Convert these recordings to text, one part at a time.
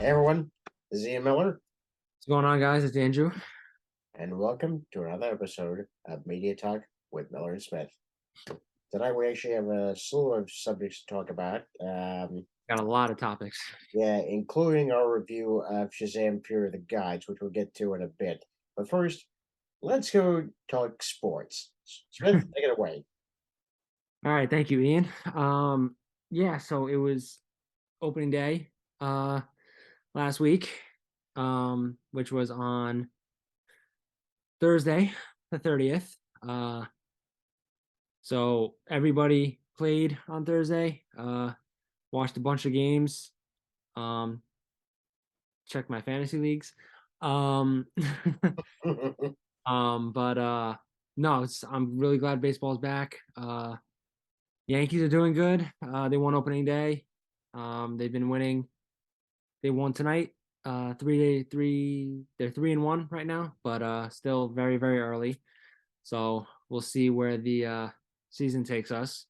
Hey everyone, this is Ian Miller, What's going on, guys? It's Andrew. and welcome to another episode of Media Talk with Miller and Smith. Tonight we actually have a slew of subjects to talk about. Got a lot of topics. Yeah, including our review of Shazam: Fury of the Gods, which we'll get to in a bit. But first, let's go talk sports. Smith, take it away. All right, thank you, Ian. Yeah, so it was opening day last week, which was on Thursday, the 30th. So everybody played on Thursday, watched a bunch of games, um, checked my fantasy leagues. Um, but no, I'm really glad baseball's back. Yankees are doing good. They won opening day. They've been winning. They won tonight. They're 3-1 right now, but still very, very early. So we'll see where the season takes us.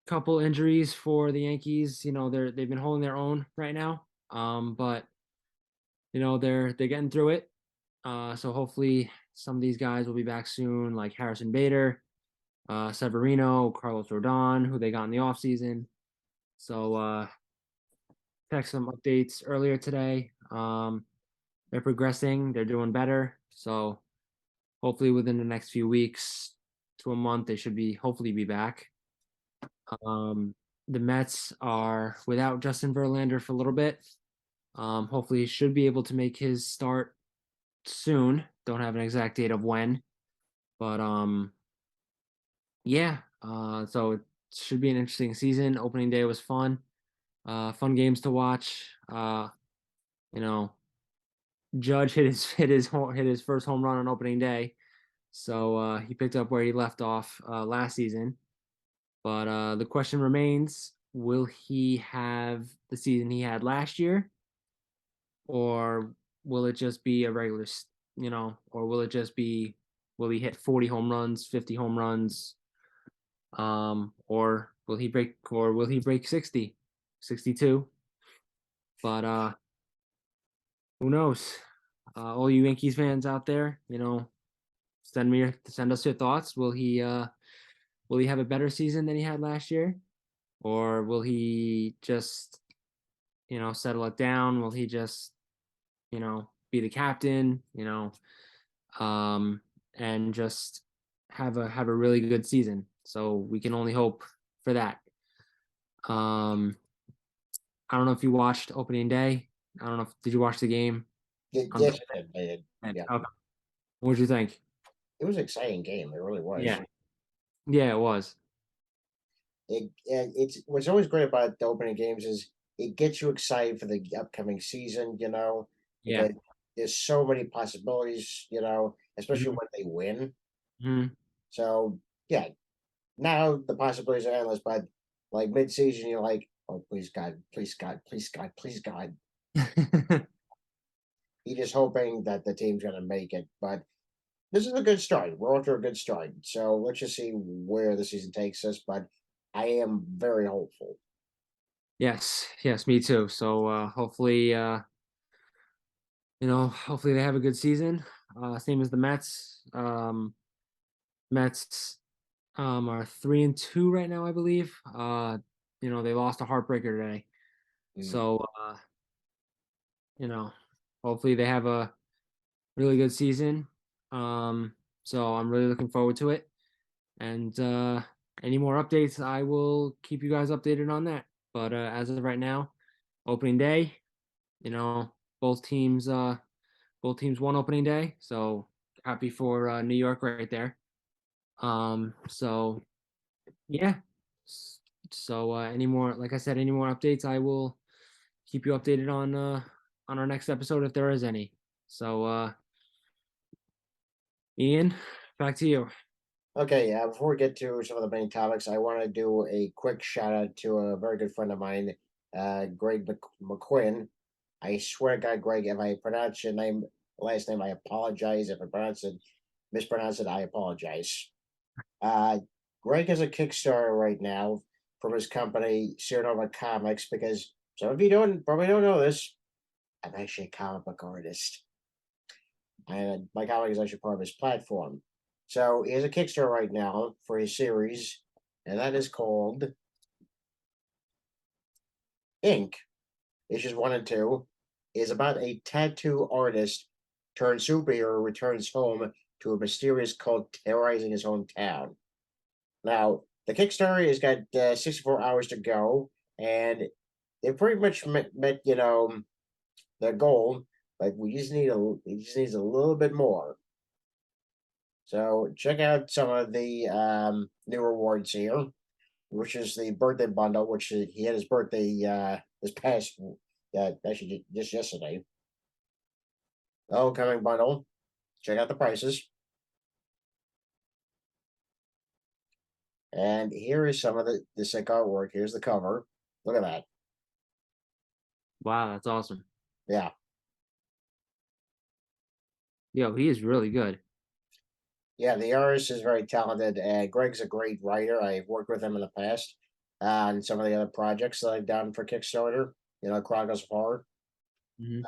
Couple injuries for the Yankees. They've been holding their own right now. But they're getting through it. So hopefully some of these guys will be back soon, like Harrison Bader, Severino, Carlos Rodon, who they got in the offseason. So text some updates earlier today. They're progressing, they're doing better. So hopefully within the next few weeks to a month, they should be hopefully be back. The Mets are without Justin Verlander for a little bit. Hopefully he should be able to make his start soon. Don't have an exact date of when, but yeah. So it should be an interesting season. Opening day was fun. Fun games to watch. You know, Judge hit his first home run on opening day, so he picked up where he left off last season. But the question remains: will he have the season he had last year, or will it just be a regular, or will it just be will he hit 40 home runs, 50 home runs, or will he break 60, 62? But who knows? All you Yankees fans out there, send us your thoughts. Will he have a better season than he had last year, or will he just settle it down? Will he just be the captain? And just have a really good season. So we can only hope for that. Um, I don't know if you watched opening day. I don't know if did you watch the game on Yes, I did. Thursday? Yeah, Okay. What did you think? it was an exciting game. It really was. Yeah. Yeah, it was. It's what's always great about the opening games is it gets you excited for the upcoming season, Yeah. because there's so many possibilities, especially Mhm. when they win. Mhm. So yeah, now the possibilities are endless, but like mid-season, you're like, oh please God, please God, please God, please God. You're just hoping that the team's gonna make it. But this is a good start. We're off to a good start. So let's just see where the season takes us. But I am very hopeful. Yes, yes, me too. So hopefully hopefully they have a good season. Same as the Mets. Mets are 3-2 right now, I believe. They lost a heartbreaker today. Mm. So you know, hopefully they have a really good season. So I'm really looking forward to it. And any more updates, I will keep you guys updated on that. But as of right now, opening day, you know, both teams both teams won opening day. So happy for New York right there. So yeah. So any more, like I said, any more updates, I will keep you updated on our next episode if there is any. So Ian, back to you. Okay, before we get to some of the main topics, I want to do a quick shout out to a very good friend of mine, Greg Moquin. I swear to God, Greg, if I pronounce your last name, I apologize. If I mispronounce it, I apologize. Uh, Greg has a Kickstarter right now from his company, Seernova Comics, because So if you don't probably don't know this, I'm actually a comic book artist. And my comic is actually part of his platform. So he has a Kickstarter right now for his series, and that is called Ink. Issues 1 and 2 is about a tattoo artist turned superhero returns home to a mysterious cult terrorizing his hometown. Now, the Kickstarter has got 64 hours to go, and they pretty much met the goal, but it just needs a little bit more. So check out some of the new rewards here, which is the birthday bundle, which he had his birthday this past actually just yesterday. The homecoming bundle. Check out the prices. And here is some of the sick artwork. Here's the cover. Look at that. Wow, that's awesome. Yeah. Yo, he is really good. Yeah, the artist is very talented. Greg's a great writer. I've worked with him in the past on some of the other projects that I've done for Kickstarter. Chronicles of Horror. Hmm.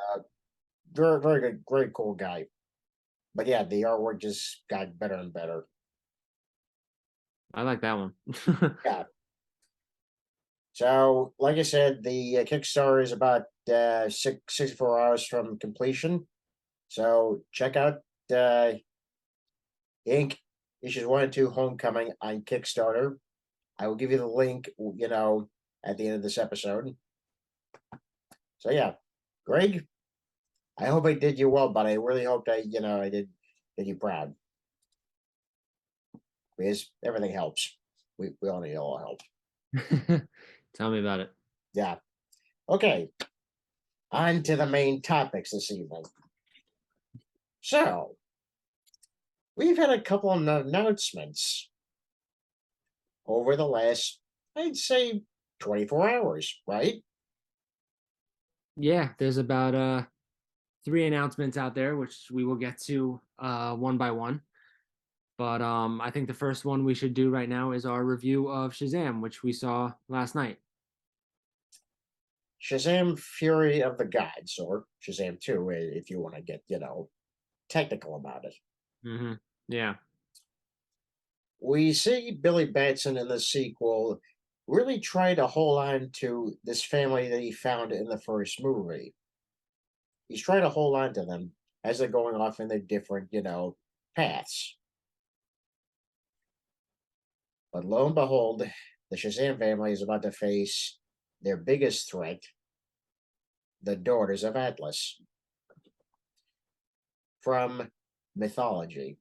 Very, very good, great, cool guy. But yeah, the artwork just got better and better. I like that one. Yeah. So, like I said, the Kickstarter is about 64 hours from completion. So check out uh, Inc. Issues 1 and 2 Homecoming on Kickstarter. I will give you the link, at the end of this episode. So yeah, Greg, I hope I did you well, but I really hoped I did you proud because everything helps. We all need all help. Tell me about it. Yeah. Okay. On to the main topics this evening. So we've had a couple of announcements over the last, I'd say, 24 hours, right? Yeah, there's about 3 announcements out there, which we will get to one by one. But I think the first one we should do right now is our review of Shazam, which we saw last night. Shazam Fury of the Gods, or Shazam 2, if you want to get, technical about it. Hmm. Yeah. We see Billy Batson in the sequel really try to hold on to this family that he found in the first movie. He's trying to hold on to them as they're going off in their different, paths. But lo and behold, the Shazam family is about to face their biggest threat, the Daughters of Atlas, from mythology,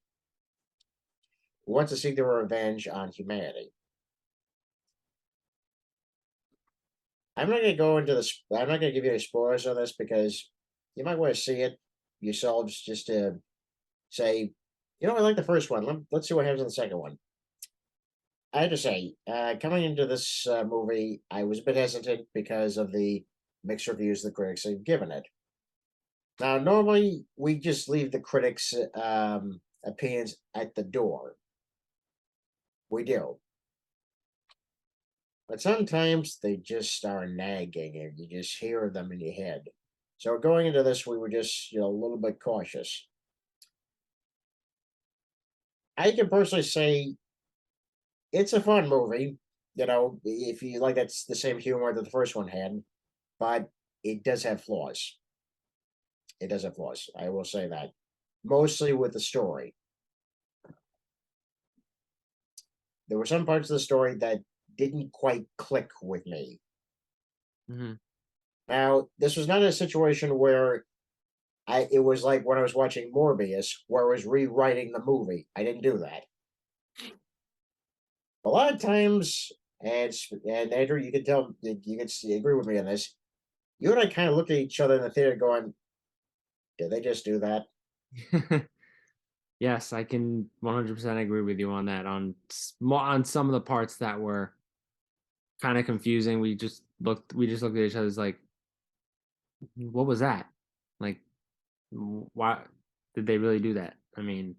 who want to seek their revenge on humanity. I'm not going to go into this. I'm not going to give you any spoilers on this because you might want to see it yourselves just to say, I like the first one. Let's see what happens in the second one. I have to say, coming into this movie, I was a bit hesitant because of the mixed reviews the critics have given it. Now, normally we just leave the critics' opinions at the door. We do. But sometimes they just are nagging and you just hear them in your head. So going into this, we were just, a little bit cautious. I can personally say it's a fun movie, if you like that's the same humor that the first one had, but it does have flaws. It does have flaws. I will say that. Mostly with the story. There were some parts of the story that didn't quite click with me. Hmm. Now, this was not a situation where it was like when I was watching Morbius, where I was rewriting the movie. I didn't do that. A lot of times, and Andrew, you can tell, you can agree with me on this. You and I kind of looked at each other in the theater, going, "Did they just do that?" Yes, I can 100% agree with you on that. On some of the parts that were kind of confusing, we just looked at each other as like, what was that? Like, why did they really do that? I mean,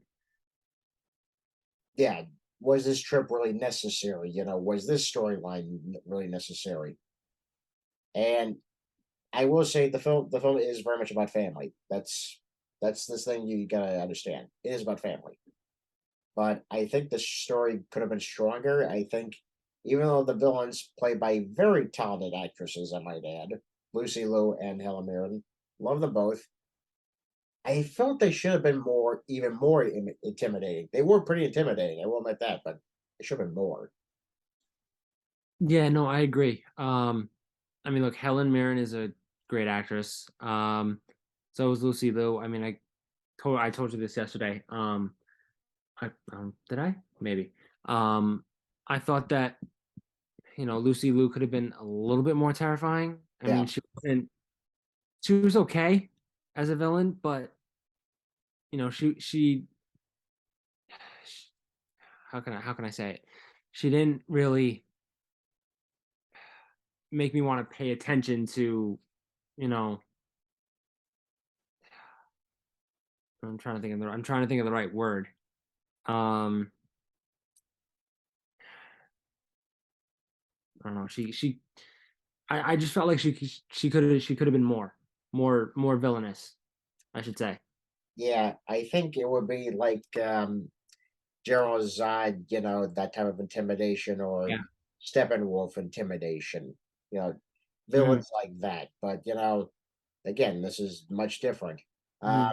Yeah, was this trip really necessary? Was this storyline really necessary? And I will say the film is very much about family. That's this thing you gotta understand. It is about family. But I think the story could have been stronger. I think even though the villains played by very talented actresses, I might add, Lucy Liu and Helen Mirren, love them both. I felt they should have been even more intimidating. They were pretty intimidating. I will admit that, but it should have been more. Yeah, no, I agree. I mean, look, Helen Mirren is a great actress. So is Lucy Liu. I mean, I told you this yesterday. Did I? Maybe. Um, I thought that Lucy Liu could have been a little bit more terrifying. I Yeah, mean, she was okay as a villain, but how can I say it? She didn't really make me want to pay attention to, you know, I'm trying to think of the right word. Um, I don't know. I just felt like she could have been more villainous, I should say. yeah. I think it would be like General Zod, that type of intimidation, or Yeah. Steppenwolf intimidation, you know, Hmm. villains like that. But again, this is much different. Hmm.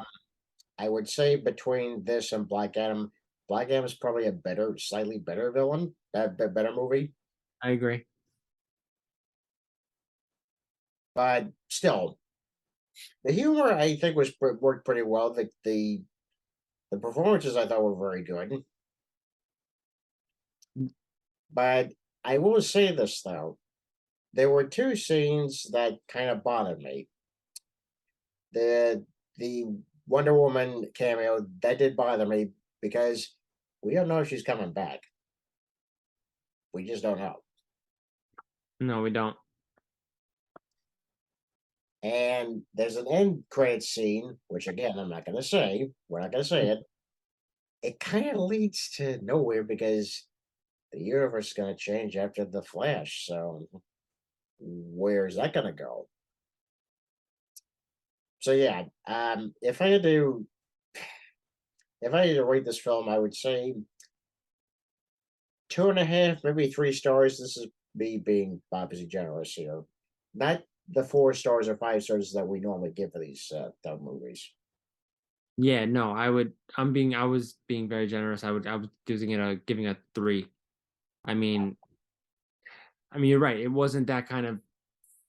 I would say between this and Black Adam is probably slightly better villain, better movie. I agree. But still, the humor I think worked pretty well. The performances I thought were very good. But I will say this though, there were two scenes that kind of bothered me. The Wonder Woman cameo that did bother me because we don't know if she's coming back. We just don't know. No, we don't. And there's an end credit scene, which again I'm not going to say. We're not going to say it. It kind of leads to nowhere because the universe is going to change after the Flash. So where's that going to go? So yeah, if I had to rate this film, I would say 2.5, maybe 3 stars. This is me being obviously generous here. Not the 4 stars or 5 stars that we normally give for these dumb movies. Yeah, no, I was being very generous. I was giving a 3. I mean, you're right. It wasn't that kind of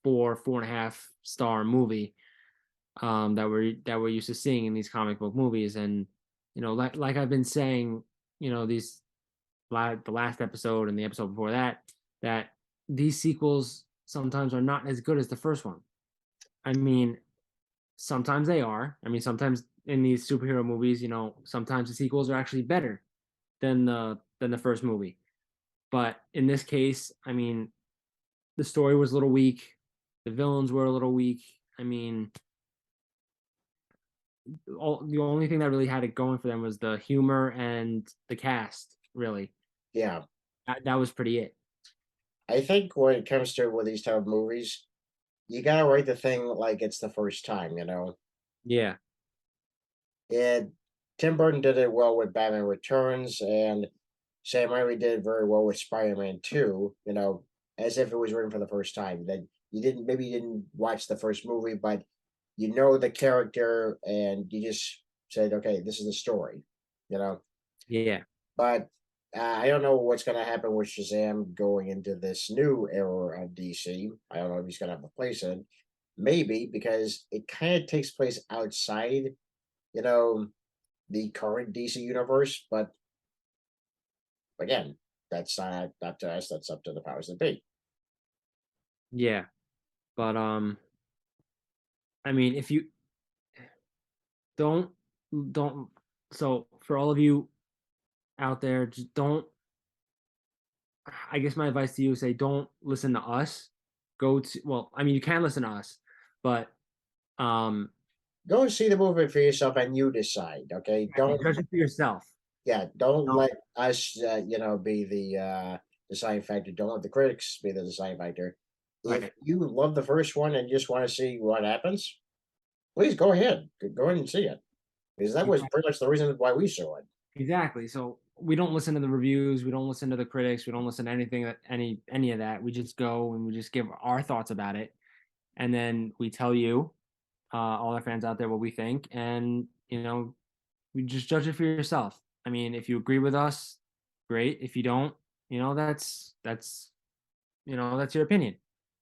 4.5 star movie that we're used to seeing in these comic book movies. And like I've been saying, these the last episode and the episode before that these sequels sometimes are not as good as the first one. I mean, sometimes they are. I mean, sometimes in these superhero movies, sometimes the sequels are actually better than the first movie. But in this case, I mean, the story was a little weak. The villains were a little weak. I mean, the only thing that really had it going for them was the humor and the cast. Really, Yeah, that was pretty it. I think when it comes to with these type of movies, you gotta write the thing like it's the first time. Yeah, And Tim Burton did it well with Batman Returns, and Sam Raimi did it very well with Spider-Man 2, as if it was written for the first time. That you didn't watch the first movie, but you know the character and you just said, okay, this is the story, you know. yeah, But I don't know what's going to happen with Shazam going into this new era of DC. I don't know if he's going to have a place in it. Maybe because it kind of takes place outside, you know, the current DC universe. But again, that's not to us. That's up to the powers that be. yeah. But I mean, if you don't don't so for all of you out there, just don't. I guess my advice to you is say don't listen to us. Go to well, I mean, you can listen to us, but um, Go see the movie for yourself and you decide. Okay, judge it for yourself. don't Don't, let us, be the deciding factor. Don't let the critics be the deciding factor. if Right. you love the first one and just want to see what happens, please go ahead. Go ahead and see it. Because that was pretty much the reason why we saw it. Exactly. So we don't listen to the reviews, we don't listen to the critics, we don't listen to anything that any of that. We just go and we just give our thoughts about it, and then we tell you, all our fans out there, what we think, and we just judge it for yourself. I mean, if you agree with us, great. If you don't, that's your opinion.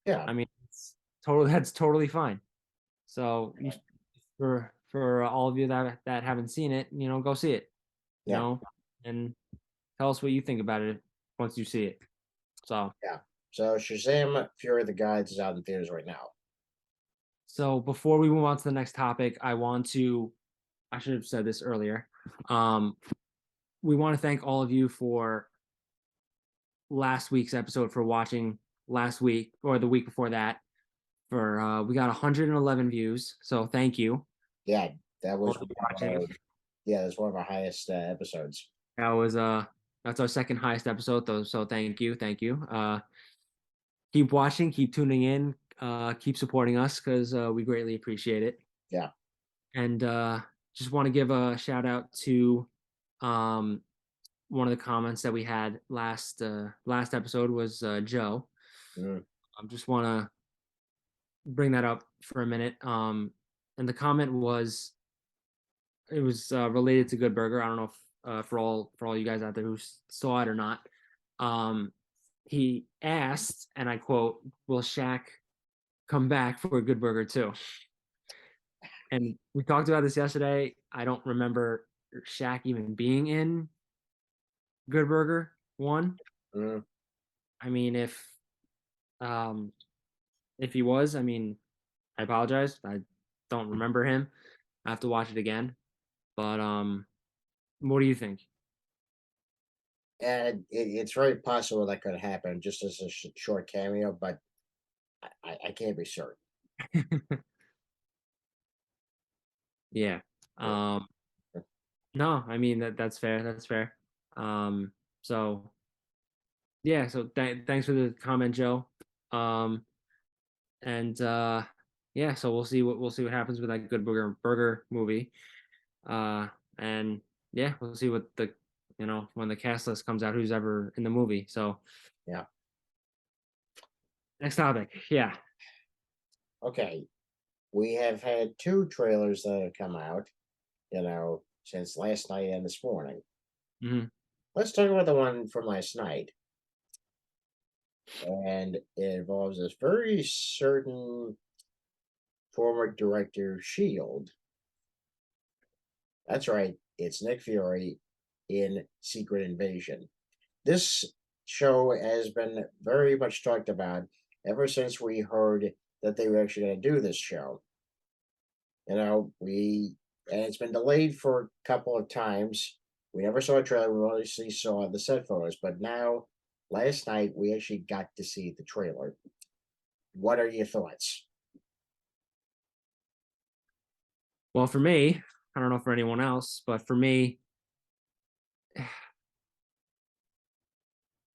Yeah, I mean, it's totally that's totally fine. So for all of you that haven't seen it, go see it. You yeah, know, and tell us what you think about it once you see it. So, yeah. So Shazam: Fury of the Gods is out in theaters right now. so before we move on to the next topic, I should have said this earlier. Um, we want to thank all of you for last week's episode, for watching last week or the week before that. For we got 111 views, so thank you Yeah, that for was one of watching. yeah, that's one of our highest episodes. That was that's our second highest episode though, so thank you, thank you. Keep watching, keep tuning in, keep supporting us because we greatly appreciate it. Yeah. And just want to give a shout out to um, one of the comments that we had last episode was Joe. Mm, I just want to bring that up for a minute. And the comment was it was related to Good Burger. I don't know if for all you guys out there who saw it or not. Um, he asked, and I quote, "Will Shaq come back for a Good Burger too?" And we talked about this yesterday. I don't remember Shaq even being in Good Burger one. mm. I mean, um if he was, I mean, I apologize. I don't remember him. I have to watch it again. But what do you think? And it's very possible that could happen just as a short cameo, but I can't be certain. Yeah. Yeah. Um no, I mean that's fair. That's fair. Um so yeah, so thanks for the comment, Joe. Um and yeah, so we'll see what happens with that Good Burger movie. Uh and yeah, we'll see what the when the cast list comes out, who's ever in the movie. So Yeah. next topic. Yeah. Okay. We have had two trailers that have come out, since last night and this morning. Hmm. Let's talk about the one from last night. And it involves this very certain former director of S.H.I.E.L.D. That's right, it's Nick Fury in Secret Invasion. This show has been very much talked about ever since we heard that they were actually going to do this show. And it's been delayed for a couple of times. We never saw a trailer. We only saw the set photos, but now, last night, we actually got to see the trailer. What are your thoughts? Well, for me, I don't know for anyone else, but for me,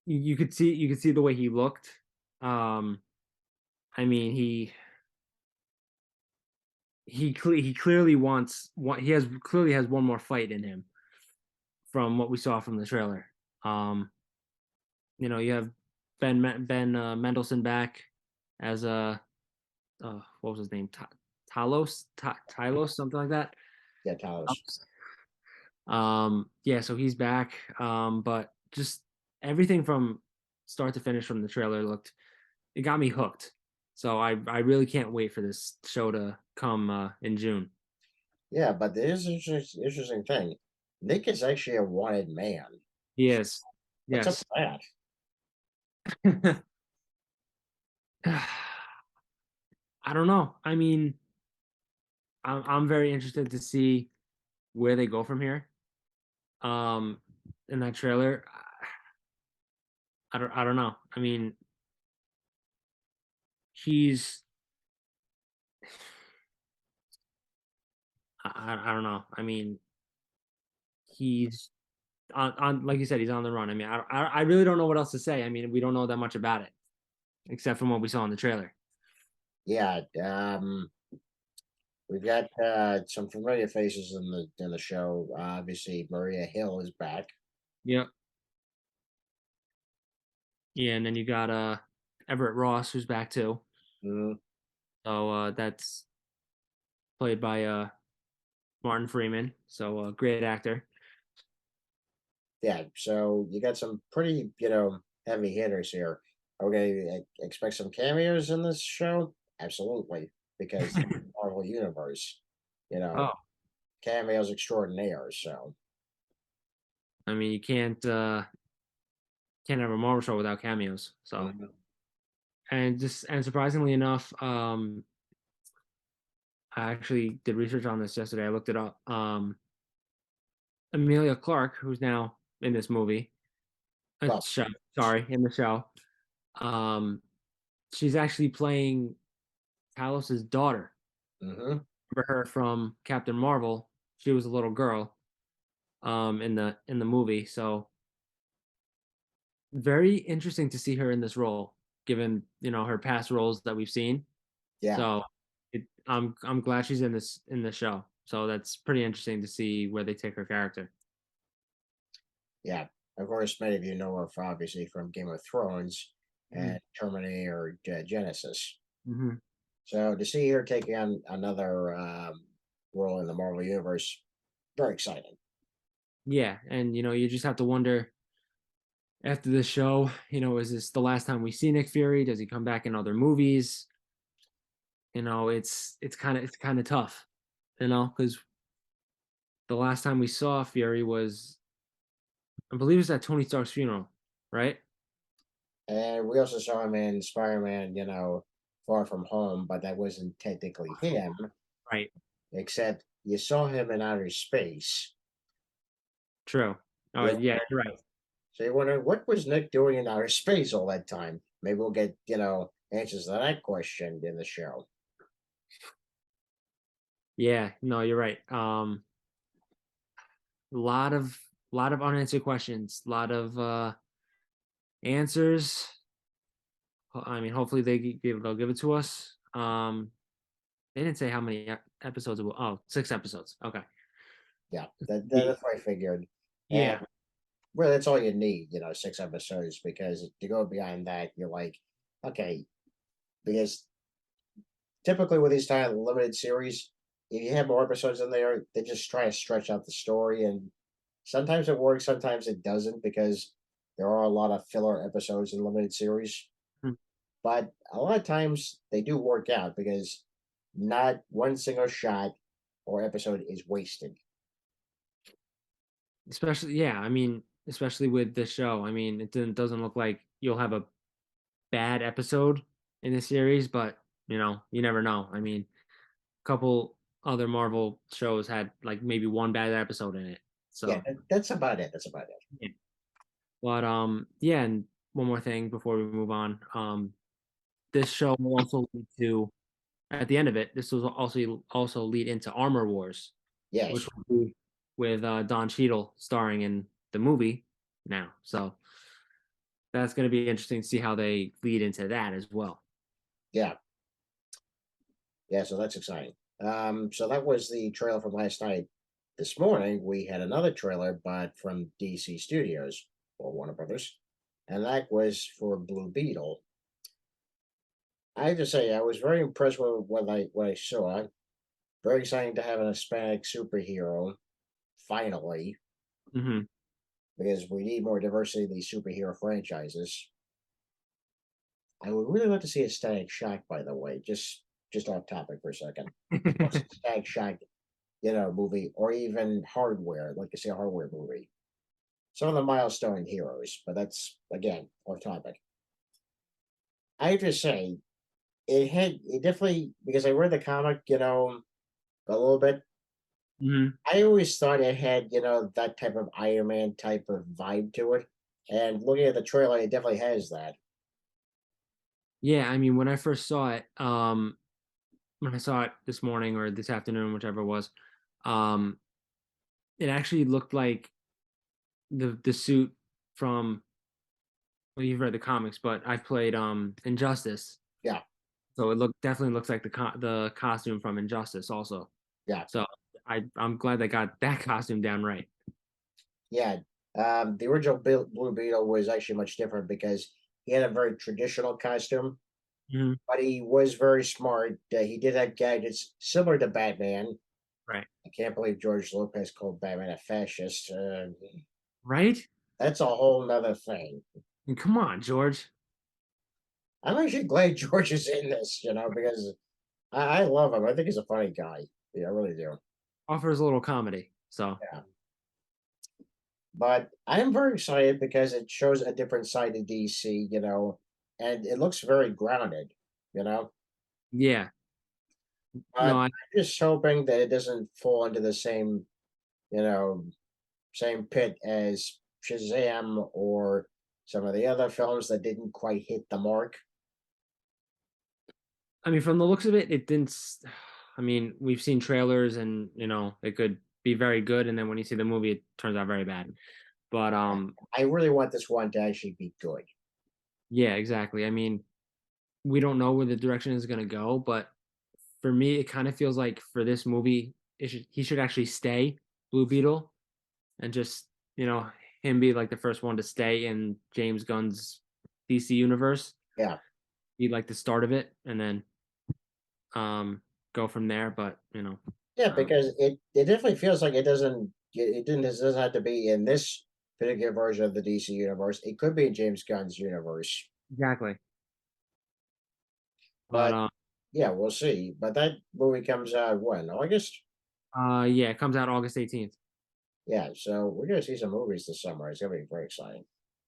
you could see the way he looked. Um, I mean, he clearly wants one. He has clearly has one more fight in him from what we saw from the trailer. Um, you have Ben Mendelsohn back as a what was his name? Talos, something like that. Yeah, Talos. Yeah, so he's back. But just everything from start to finish from the trailer it got me hooked. So I really can't wait for this show to come in June. Yeah, but there's an interesting thing. Nick is actually a wanted man. He is. What's up Yes. with that? I don't know. I mean, I'm very interested to see where they go from here. Um, in that trailer, I don't know. I mean, he's I don't know. I mean, he's on like you said, he's on the run. I mean, I really don't know what else to say. I mean, we don't know that much about it. except from what we saw in the trailer. Yeah, we've got some familiar faces in the show. Obviously, Maria Hill is back. Yep. Yeah, and then you got Everett Ross, who's back too. Mhm. So that's played by Martin Freeman. So great actor. Yeah, so you got some pretty, heavy hitters here. Okay, expect some cameos in this show? Absolutely, because Marvel Universe, you know, Oh, cameos extraordinaire. So, I mean, you can't have a Marvel show without cameos. So mhm. and surprisingly enough, I actually did research on this yesterday. I looked it up. Amelia Clark, who's now in this movie, Well, show, sorry, in the show, um, she's actually playing Talos's daughter. hmm Remember her from Captain Marvel? She was a little girl, in the movie. So very interesting to see her in this role, given her past roles that we've seen. yeah, So I'm glad she's in this show. So that's pretty interesting to see where they take her character. yeah. Of course, many of you know her obviously from Game of Thrones Hmm. and Terminator Genesis. Hmm. So to see her taking on another role in the Marvel Universe, very exciting. Yeah, and you just have to wonder after the show, is this the last time we see Nick Fury? Does he come back in other movies? It's kind of tough, because the last time we saw Fury was, I believe, it was at Tony Stark's funeral, right? And we also saw him in Spider-Man, Far From Home, but that wasn't technically him, Right. except you saw him in outer space. True. Oh Yeah. yeah, you're right. So you wonder what was Nick doing in outer space all that time? Maybe we'll get, answers to that question in the show. Yeah, no, you're right. A lot of unanswered questions, a lot of answers. I mean, hopefully they'll give it to us. They didn't say how many episodes it will. Oh, 6 episodes. Okay. Yeah, Yeah. that's what I figured. And Yeah. well, that's all you need, 6 episodes, because to go beyond that, you're like, okay, because typically with these kind of limited series, if you have more episodes in there, they just try to stretch out the story, and sometimes it works, sometimes it doesn't, because there are a lot of filler episodes in limited series. Mm. But a lot of times they do work out because not one single shot or episode is wasted. Especially, yeah. I mean, especially with this show. I mean, doesn't look like you'll have a bad episode in this series, but you never know. I mean, a couple other Marvel shows had like maybe one bad episode in it. Yeah, So, that's about it. That's about it. yeah. But yeah, and one more thing before we move on. This show will also lead to, at the end of it, this will also lead into Armor Wars, which Yes. will be with Don Cheadle starring in the movie now. So that's going to be interesting to see how they lead into that as well. Yeah. Yeah. So that's exciting. So that was the trailer from last night. This morning we had another trailer, but from DC Studios or Warner Brothers, and that was for Blue Beetle. I have to say I was very impressed with what I saw. Very exciting to have an Hispanic superhero finally, Hmm. because we need more diversity in these superhero franchises. I would really like to see a Static Shock, by the way, just off topic for a second. Static Shock, movie, or even Hardware, like to see a Hardware movie. Some of the milestone heroes, but that's again off topic. I have to say, it definitely, because I read the comic, a little bit. Hmm. I always thought it had, that type of Iron Man type of vibe to it. And looking at the trailer, it definitely has that. Yeah, I mean, when I first saw it, when I saw it this morning or this afternoon, whichever it was, um, it actually looked like the suit from well, you've read the comics, but I've played Injustice, Yeah, so definitely looks like the costume from Injustice also. yeah, So I'm glad they got that costume down right. yeah. The original Blue Beetle was actually much different because he had a very traditional costume, Hmm. but he was very smart. He did have gadgets similar to Batman. Right. I can't believe George Lopez called Batman a fascist. Right? That's a whole nother thing. And come on, George. I'm actually glad George is in this, because I love him. I think he's a funny guy. Yeah, I really do. Offers a little comedy. So Yeah. But I am very excited because it shows a different side of DC, and it looks very grounded, you know. yeah. But No, I I'm just hoping that it doesn't fall into the you know, same pit as Shazam or some of the other films that didn't quite hit the mark. I mean from the looks of it, it didn't I mean, we've seen trailers and it could be very good and then when you see the movie it turns out very bad. But I really want this one to actually be good. yeah, exactly. I mean, we don't know where the direction is going to go, but for me, it kind of feels like for this movie, he should actually stay Blue Beetle and just him be like the first one to stay in James Gunn's DC universe. Yeah. Be like the start of it, and then go from there. But Yeah, um, because it definitely feels like it doesn't have to be in this particular version of the DC universe. It could be in James Gunn's universe. exactly. But But yeah, we'll see. But that movie comes out when? August? yeah, it comes out August 18th. Yeah, so we're gonna see some movies this summer. It's gonna be very exciting.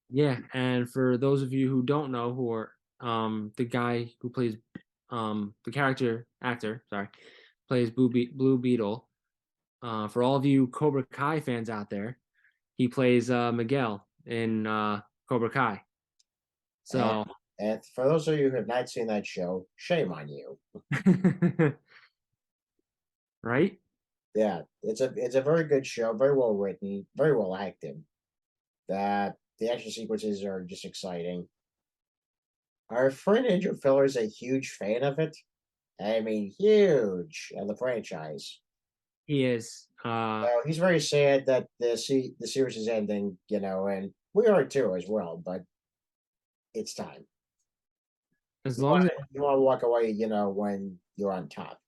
Yeah, and for those of you who don't know, who are the guy who plays the character actor, sorry, plays Blue Beetle. For all of you Cobra Kai fans out there, he plays Miguel in Cobra Kai. And So, and for those of you who have not seen that show, shame on you. right? Yeah, it's a very good show, very well written, very well acted. That the action sequences are just exciting. Our friend Andrew Filler is a huge fan of it. I mean, huge of the franchise. He is. So he's very sad that the series is ending, and we are too as well. But it's time. As You long want as they, you want to walk away, when you're on top.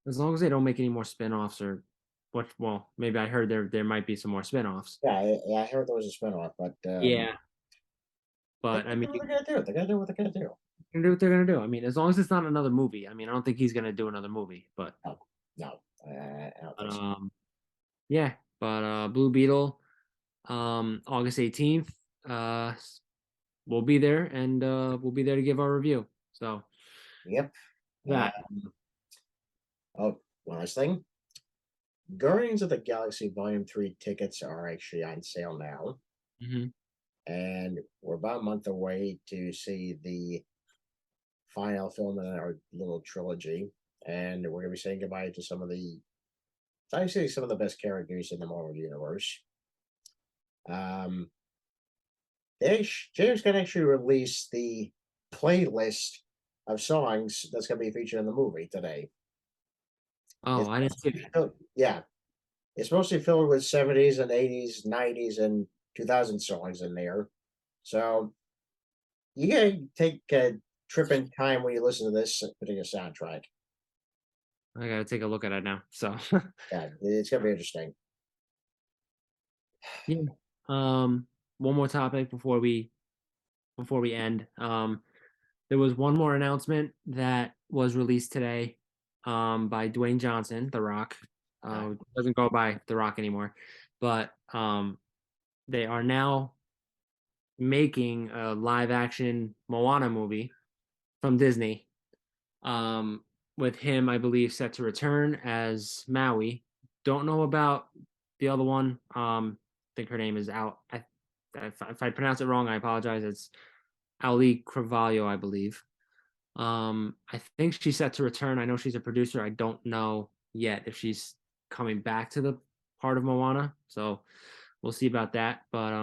as long as they don't make any more spin-offs or what. Well, maybe I heard there might be some more spin-offs. Yeah, I heard there was a spinoff, but Yeah, they but I gotta mean, do what they gotta do. They gotta do what they gotta do. they're gonna do what they're gonna do. I mean, as long as it's not another movie. I mean, I don't think he's gonna do another movie, but No, no, I don't but think so. yeah. But Blue Beetle, August 18th. We'll be there and we'll be there to give our review. So Yep. that. Oh, one last thing. Guardians of the Galaxy Volume 3 tickets are actually on sale now. Hmm. And we're about a month away to see the final film in our little trilogy. And we're going to be saying goodbye to actually some of the best characters in the Marvel Universe. Um, James can actually release the playlist of songs that's going to be featured in the movie today. Oh, It's I didn't see that. yeah, it's mostly filled with 70s and 80s, 90s, and 2000 songs in there. So you gotta take a trip in time when you listen to this particular soundtrack. I gotta take a look at it now. So Yeah, it's gonna be interesting. yeah. Um, one more topic before we end. There was one more announcement that was released today, by Dwayne Johnson, The Rock. Uh, Doesn't go by The Rock anymore, but they are now making a live action Moana movie from Disney. Um, with him, I believe, set to return as Maui. Don't know about the other one. I think her name is if I pronounce it wrong, I apologize. It's Ali Carvalho, I believe. I think she's set to return. I know she's a producer. I don't know yet if she's coming back to the part of Moana. So we'll see about that. But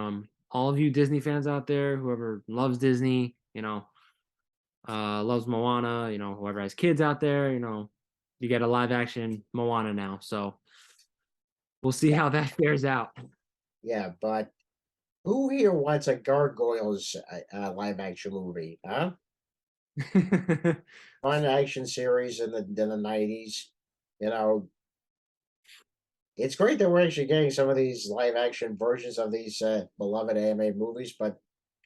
all of you Disney fans out there, whoever loves Disney, loves Moana, whoever has kids out there, you get a live action Moana now. So we'll see how that fares out. Yeah, but who here wants a Gargoyles live action movie? Huh? Fun action series in the 90s. You know, it's great that we're actually getting some of these live action versions of these beloved anime movies, but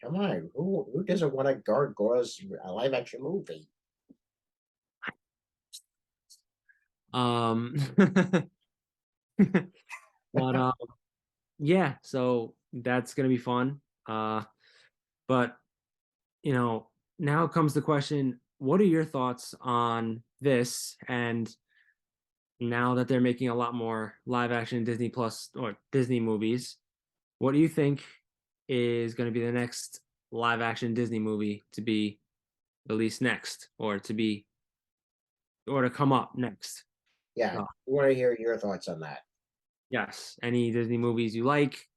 come on, who doesn't want a Gargoyles live action movie? um but yeah, so that's gonna be fun. But now comes the question, what are your thoughts on this? And now that they're making a lot more live action Disney Plus or Disney movies, what do you think is going to be the next live action Disney movie to be released next, or to come up next? Yeah, Uh, I want to hear your thoughts on that. yes, any Disney movies you like,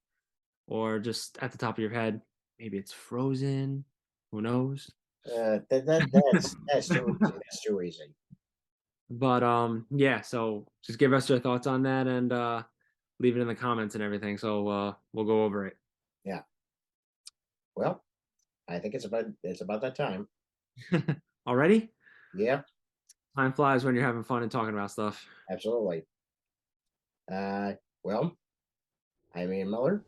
or just at the top of your head, maybe it's Frozen. Who knows? That's too easy. That's too easy. But yeah, so just give us your thoughts on that and leave it in the comments and everything. So we'll go over it. Yeah. Well, I think it's about that time. Already? Yeah, Time flies when you're having fun and talking about stuff. absolutely. Well, I'm Ian Miller,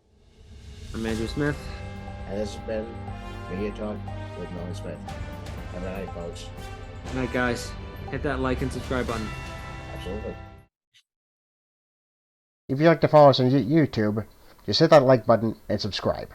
I'm Andrew Smith. and this has been Media Talk with Melanie Smith. Have a night, folks. Good night, guys. Hit that like and subscribe button. Absolutely. If you'd like to follow us on YouTube, just hit that like button and subscribe.